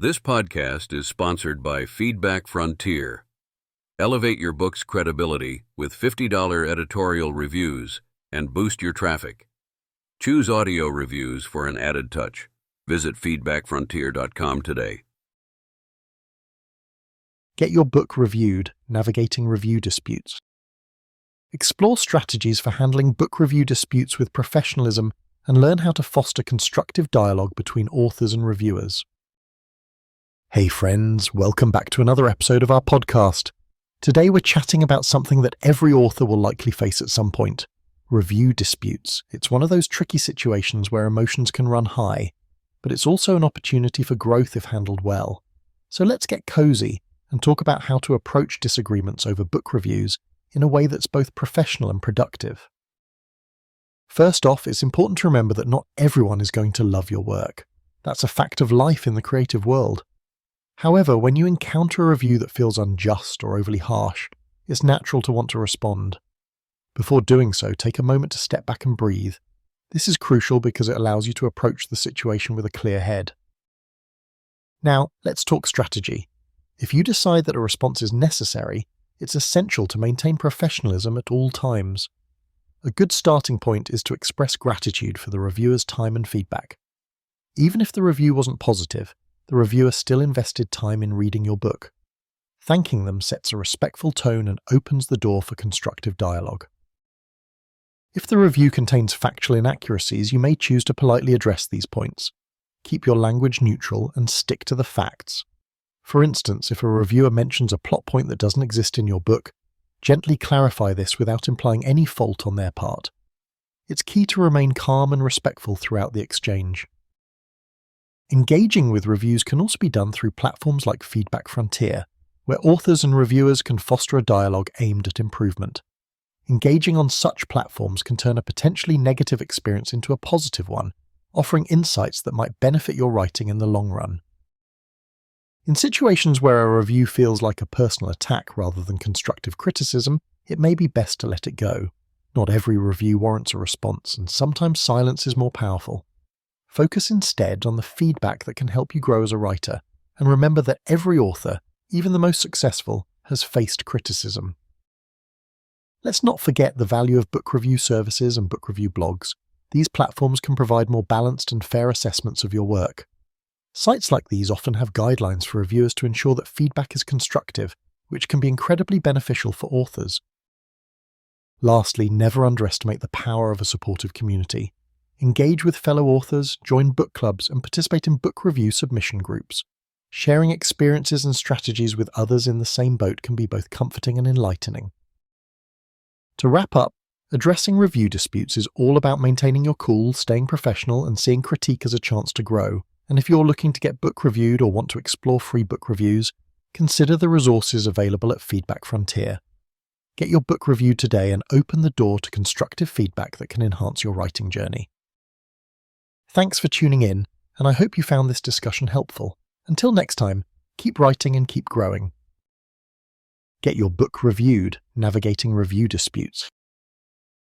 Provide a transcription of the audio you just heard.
This podcast is sponsored by Feedback Frontier. Elevate your book's credibility with $50 editorial reviews and boost your traffic. Choose audio reviews for an added touch. Visit feedbackfrontier.com today. Get your book reviewed, navigating review disputes. Explore strategies for handling book review disputes with professionalism and learn how to foster constructive dialogue between authors and reviewers. Hey friends, welcome back to another episode of our podcast. Today we're chatting about something that every author will likely face at some point: review disputes. It's one of those tricky situations where emotions can run high, but it's also an opportunity for growth if handled well. So let's get cozy and talk about how to approach disagreements over book reviews in a way that's both professional and productive. First off, it's important to remember that not everyone is going to love your work. That's a fact of life in the creative world. However, when you encounter a review that feels unjust or overly harsh, it's natural to want to respond. Before doing so, take a moment to step back and breathe. This is crucial because it allows you to approach the situation with a clear head. Now, let's talk strategy. If you decide that a response is necessary, it's essential to maintain professionalism at all times. A good starting point is to express gratitude for the reviewer's time and feedback. Even if the review wasn't positive, the reviewer still invested time in reading your book. Thanking them sets a respectful tone and opens the door for constructive dialogue. If the review contains factual inaccuracies, you may choose to politely address these points. Keep your language neutral and stick to the facts. For instance, if a reviewer mentions a plot point that doesn't exist in your book, gently clarify this without implying any fault on their part. It's key to remain calm and respectful throughout the exchange. Engaging with reviews can also be done through platforms like Feedback Frontier, where authors and reviewers can foster a dialogue aimed at improvement. Engaging on such platforms can turn a potentially negative experience into a positive one, offering insights that might benefit your writing in the long run. In situations where a review feels like a personal attack rather than constructive criticism, it may be best to let it go. Not every review warrants a response, and sometimes silence is more powerful. Focus instead on the feedback that can help you grow as a writer, and remember that every author, even the most successful, has faced criticism. Let's not forget the value of book review services and book review blogs. These platforms can provide more balanced and fair assessments of your work. Sites like these often have guidelines for reviewers to ensure that feedback is constructive, which can be incredibly beneficial for authors. Lastly, never underestimate the power of a supportive community. Engage with fellow authors, join book clubs, and participate in book review submission groups. Sharing experiences and strategies with others in the same boat can be both comforting and enlightening. To wrap up, addressing review disputes is all about maintaining your cool, staying professional, and seeing critique as a chance to grow. And if you're looking to get book reviewed or want to explore free book reviews, consider the resources available at Feedback Frontier. Get your book reviewed today and open the door to constructive feedback that can enhance your writing journey. Thanks for tuning in, and I hope you found this discussion helpful. Until next time, keep writing and keep growing. Get your book reviewed, navigating review disputes.